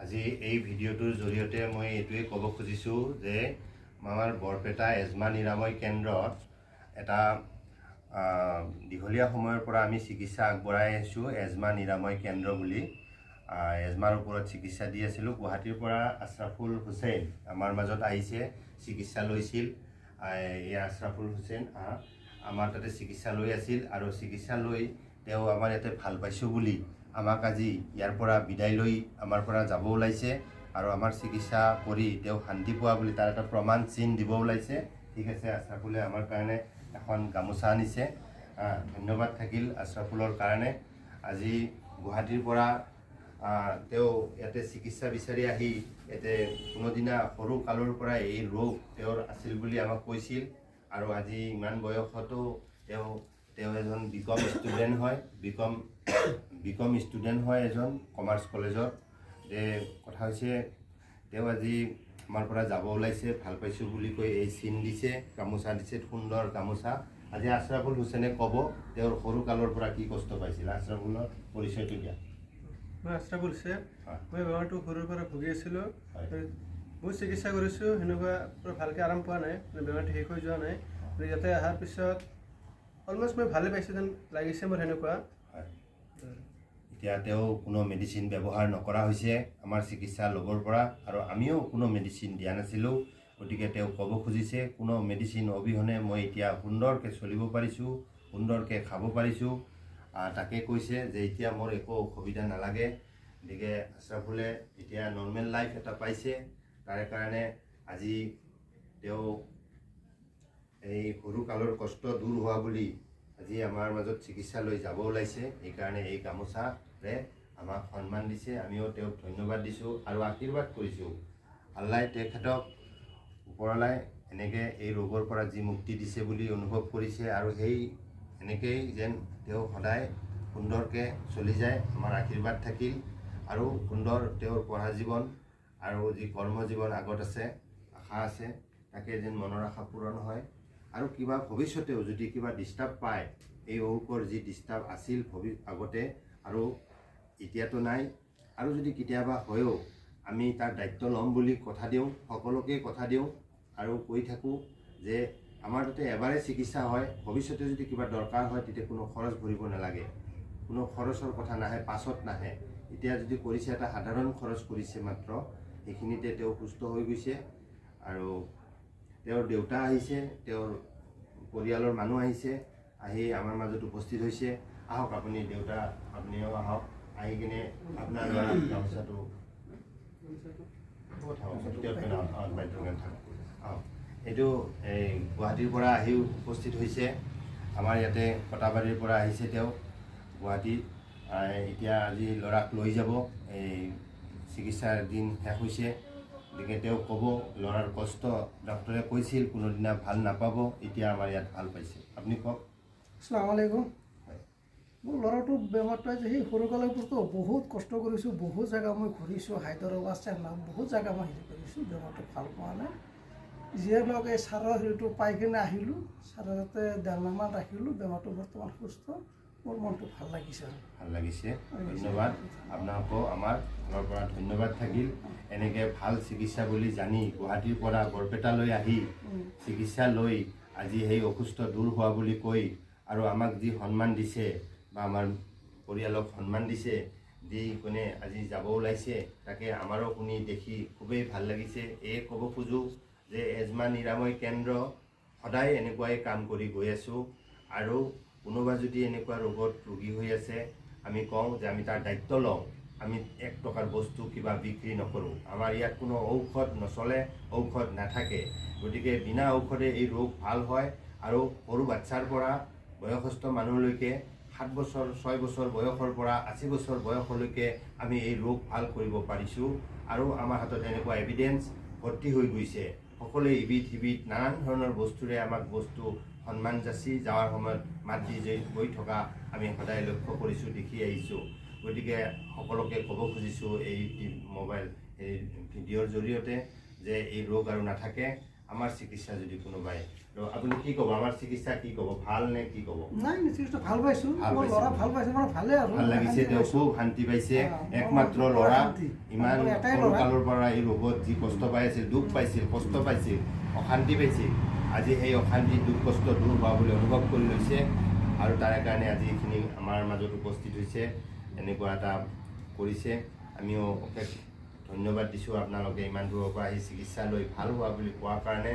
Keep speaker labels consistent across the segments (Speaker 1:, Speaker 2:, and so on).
Speaker 1: আজি এই ভিডিঅ'টোৰ জৰিয়তে মই এইটোৱে ক'ব খুজিছোঁ যে আমাৰ বৰপেটা এজমা নিৰাময় কেন্দ্ৰত এটা দীঘলীয়া সময়ৰ পৰা আমি চিকিৎসা আগবঢ়াই আছোঁ। এজমা নিৰাময় কেন্দ্ৰ বুলি এজমাৰ ওপৰত চিকিৎসা দি আছিলোঁ। গুৱাহাটীৰ পৰা আশ্ৰাফুল হুছেইন আমাৰ মাজত আহিছে, চিকিৎসা লৈছিল। এই আশ্ৰাফুল হুছেইন আমাৰ তাতে চিকিৎসা লৈ আছিল আৰু চিকিৎসা লৈ তেওঁ আমাৰ ইয়াতে ভাল পাইছোঁ বুলি আমাক আজি ইয়াৰ পৰা বিদায় লৈ আমাৰ পৰা যাব ওলাইছে আৰু আমাৰ চিকিৎসা কৰি তেওঁ শান্তি পোৱা বুলি তাৰ এটা প্ৰমাণ চিন দিব ওলাইছে। ঠিক আছে, আশ্ৰাফুলে আমাৰ কাৰণে এখন গামোচা আনিছে। ধন্যবাদ থাকিল আশ্ৰাফুলৰ কাৰণে। আজি গুৱাহাটীৰ পৰা তেওঁ ইয়াতে চিকিৎসা বিচাৰি আহি ইয়াতে কোনোদিনা সৰু কালৰ পৰা এই ৰোগ তেওঁৰ আছিল বুলি আমাক কৈছিল আৰু আজি ইমান বয়সতো তেওঁ এজন বিকম ষ্টুডেণ্ট হয়, বিকম ষ্টুডেণ্ট হয় এজন কমাৰ্চ কলেজত। যে কথা হৈছে তেওঁ আজি আমাৰ পৰা যাব ওলাইছে, ভাল পাইছোঁ বুলি কৈ এই চিন দিছে, গামোচা দিছে, সুন্দৰ গামোচা। আজি আশ্ৰাফুল হুছেইনে ক'ব তেওঁৰ সৰু কালৰ পৰা কি কষ্ট পাইছিল। আশ্ৰাফুলৰ পৰিচয়টো দিয়া।
Speaker 2: মই আশ্ৰাফুল হুছেইন। মই বেমাৰটো সৰুৰ পৰা ভুগি আছিলোঁ। বহুত চিকিৎসা কৰিছোঁ, সেনেকুৱা ভালকৈ আৰাম পোৱা নাই, বেমাৰটো শেষ হৈ যোৱা নাই। ইয়াতে অহাৰ পিছত অলমষ্ট মই ভালে পাইছোঁ যেন লাগিছে মোৰ সেনেকুৱা।
Speaker 1: এতিয়া তেওঁ কোনো মেডিচিন ব্যৱহাৰ নকৰা হৈছে আমাৰ চিকিৎসা ল'বৰ পৰা, আৰু আমিও কোনো মেডিচিন দিয়া নাছিলোঁ। গতিকে তেওঁ ক'ব খুজিছে কোনো মেডিচিন অবিহনে মই এতিয়া সুন্দৰকৈ চলিব পাৰিছোঁ, সুন্দৰকৈ খাব পাৰিছোঁ। তাকে কৈছে যে এতিয়া মোৰ একো অসুবিধা নালাগে। গতিকে আশ্ৰাফুলে এতিয়া নৰ্মেল লাইফ এটা পাইছে। তাৰে কাৰণে আজি তেওঁ এই সৰু কালৰ কষ্ট দূৰ হোৱা বুলি আজি আমাৰ মাজত চিকিৎসা লৈ যাব ওলাইছে। সেইকাৰণে এই গামোচাৰে আমাক সন্মান দিছে, আমিও তেওঁক ধন্যবাদ দিছোঁ আৰু আশীৰ্বাদ কৰিছোঁ। আল্লাই তেখেতক ওপৰলাই এনেকৈ এই ৰোগৰ পৰা যি মুক্তি দিছে বুলি অনুভৱ কৰিছে আৰু সেই এনেকৈয়ে যেন তেওঁ সদায় সুন্দৰকৈ চলি যায়, আমাৰ আশীৰ্বাদ থাকিল। আৰু সুন্দৰ তেওঁৰ পঢ়া জীৱন আৰু যি কৰ্ম জীৱন আগত আছে, আশা আছে, তাকে যেন মনৰ আশা পূৰণ হয়। আৰু কিবা ভৱিষ্যতেও যদি কিবা ডিষ্টাৰ্ব পায়, এই অসুখৰ যি ডিষ্টাৰ্ব আছিল আগতে আৰু এতিয়াতো নাই, আৰু যদি কেতিয়াবা হয়ও আমি তাৰ দায়িত্ব ল'ম বুলি কথা দিওঁ, সকলোকে কথা দিওঁ আৰু কৈ থাকোঁ যে আমাৰ তাতে এবাৰে চিকিৎসা হয়, ভৱিষ্যতে যদি কিবা দৰকাৰ হয় তেতিয়া কোনো খৰচ ভৰিব নালাগে, কোনো খৰচৰ কথা নাহে, পাছত নাহে। এতিয়া যদি কৰিছে এটা সাধাৰণ খৰচ কৰিছে মাত্ৰ, সেইখিনিতে তেওঁ সুস্থ হৈ গৈছে। আৰু তেওঁৰ দেউতা আহিছে, তেওঁৰ পৰিয়ালৰ মানুহ আহিছে, আহি আমাৰ মাজত উপস্থিত হৈছে। আহক আপুনি দেউতা, আপুনিও আহক, আহি কিনে আপোনাৰ গামোচাটো এইটো গুৱাহাটীৰ পৰা আহি উপস্থিত হৈছে। আমাৰ ইয়াতে কটাবাৰীৰ পৰা আহিছে তেওঁ গুৱাহাটীত। এতিয়া আজি ল'ৰাক লৈ যাব, এই চিকিৎসাৰ দিন শেষ হৈছে। গতিকে তেওঁ ক'ব ল'ৰাৰ কষ্ট ডক্টৰে কৈছিল কোনোদিনা ভাল নাপাব, এতিয়া আমাৰ ইয়াত ভাল পাইছে। আপুনি কওক।
Speaker 3: আসসালামু আলাইকুম। মোৰ ল'ৰাটোৰ বেমাৰটো আছে, সেই সৰুকালৰ পৰাতো বহুত কষ্ট কৰিছোঁ, বহুত জেগা মই ঘূৰিছোঁ, হায়দৰাবাদ, চেন্নাই, বহুত জেগা মই হেৰি কৰিছোঁ, বেমাৰটো ভাল পোৱা নাই। যিয়ে নহওক এই ছাৰৰ হেৰিটো পাই কিনে আহিলোঁ, ছাৰৰ যাতে 1.5 মাহমান ৰাখিলোঁ, বেমাৰটো বৰ্তমান সুস্থ। মোৰ মনটো ভাল লাগিছে।
Speaker 1: ভাল লাগিছে, ধন্যবাদ আপোনাকো আমাৰ ফালৰ পৰা ধন্যবাদ থাকিল। এনেকৈ ভাল চিকিৎসা বুলি জানি গুৱাহাটীৰ পৰা বৰপেটালৈ আহি চিকিৎসা লৈ আজি সেই অসুস্থ দূৰ হোৱা বুলি কৈ আৰু আমাক যি সন্মান দিছে বা আমাৰ পৰিয়ালক সন্মান দিছে, দি কোনে আজি যাব ওলাইছে, তাকে আমাৰো শুনি দেখি খুবেই ভাল লাগিছে। এই ক'ব খোজোঁ যে এজমা নিৰাময় কেন্দ্ৰ সদায় এনেকুৱাই কাম কৰি গৈ আছোঁ। আৰু কোনোবা যদি এনেকুৱা ৰোগত ৰোগী হৈ আছে, আমি কওঁ যে আমি তাৰ দায়িত্ব লওঁ, আমি 1 টকাৰ বস্তু কিবা বিক্ৰী নকৰোঁ। আমাৰ ইয়াত কোনো ঔষধ নচলে, ঔষধ নাথাকে। গতিকে বিনা ঔষধে এই ৰোগ ভাল হয়। আৰু সৰু বাচ্ছাৰ পৰা বয়সস্থ মানুহলৈকে 7 বছৰ 6 বছৰ বয়সৰ পৰা 80 বছৰ বয়সলৈকে আমি এই ৰোগ ভাল কৰিব পাৰিছোঁ। আৰু আমাৰ হাতত এনেকুৱা এভিডেঞ্চ ভৰ্তি হৈ গৈছে। সকলোৱে ইবিধ সিবিধ নানান ধৰণৰ বস্তুৰে আমাক সন্মান যাচি যাৱাৰ সময়ত মাত দি গৈ থকা আমি সদায় লক্ষ্য কৰিছোঁ, দেখি আহিছোঁ। গতিকে সকলোকে ক'ব খুজিছোঁ এই মোবাইল এই ভিডিঅ'ৰ জৰিয়তে যে এই ৰোগ আৰু নাথাকে। আমাৰ চিকিৎসা যদি কোনোবাই আপুনি কি ক'ব আমাৰ চিকিৎসা কি ক'ব ভাল নে কি ক'ব
Speaker 3: নাই নিশ্চয় ভাল পাইছোঁ
Speaker 1: ভাল
Speaker 3: মোৰ
Speaker 1: পাইছে।
Speaker 3: ল'ৰা ভাল পাইছে মানে ভালে আৰু
Speaker 1: ভাল লাগিছে তেওঁ খুব শান্তি পাইছে একমাত্ৰ ল'ৰা ইমান
Speaker 3: মোৰ এটাই
Speaker 1: সৰু
Speaker 3: ল'ৰা।
Speaker 1: কালৰ পৰা এই ৰোগত যি কষ্ট পাই আছিল দুখ পাইছিল কষ্ট পাইছিল অশান্তি পাইছিল আজি সেই অশান্তি দুখ কষ্ট দূৰ হোৱা বুলি অনুভৱ কৰি লৈছে আৰু তাৰে কাৰণে আজি এইখিনি আমাৰ মাজত উপস্থিত হৈছে এনেকুৱা এটা কৰিছে আমিও অশেষ ধন্যবাদ দিছোঁ আপোনালোকে ইমান দূৰৰ পৰা আহি চিকিৎসা লৈ ভাল হোৱা বুলি কোৱাৰ কাৰণে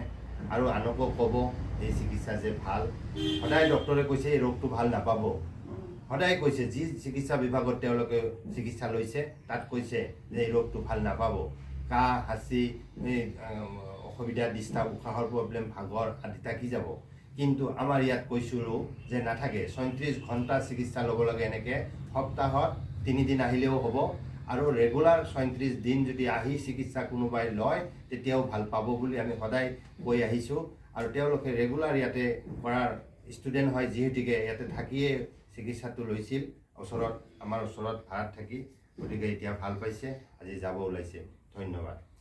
Speaker 1: আৰু আনকো ক'ব এই চিকিৎসা যে ভাল সদায় ডক্টৰে কৈছে এই ৰোগটো ভাল নাপাব সদায় কৈছে যি চিকিৎসা বিভাগত তেওঁলোকে চিকিৎসা লৈছে তাত কৈছে যে এই ৰোগটো ভাল নাপাব কাহ হাঁচি এই অসুবিধা ডিষ্টাৰ্ব উশাহৰ প্ৰব্লেম ভাগৰ আদি থাকি যাব কিন্তু আমাৰ ইয়াত কৈছিলোঁ যে নাথাকে ৩৬ ঘণ্টা চিকিৎসা ল'ব লাগে এনেকৈ সপ্তাহত ৩ দিন আহিলেও হ'ব আৰু ৰেগুলাৰ ৩৬ দিন যদি আহি চিকিৎসা কোনোবাই লয় তেতিয়াও ভাল পাব বুলি আমি সদায় কৈ আহিছোঁ আৰু তেওঁলোকে ৰেগুলাৰ ইয়াতে কৰাৰ ষ্টুডেণ্ট হয় যিহেতুকে ইয়াতে থাকিয়ে চিকিৎসাটো লৈছিল আমাৰ ওচৰত ভাড়াত থাকি গতিকে এতিয়া ভাল পাইছে আজি যাব ওলাইছে ধন্যবাদ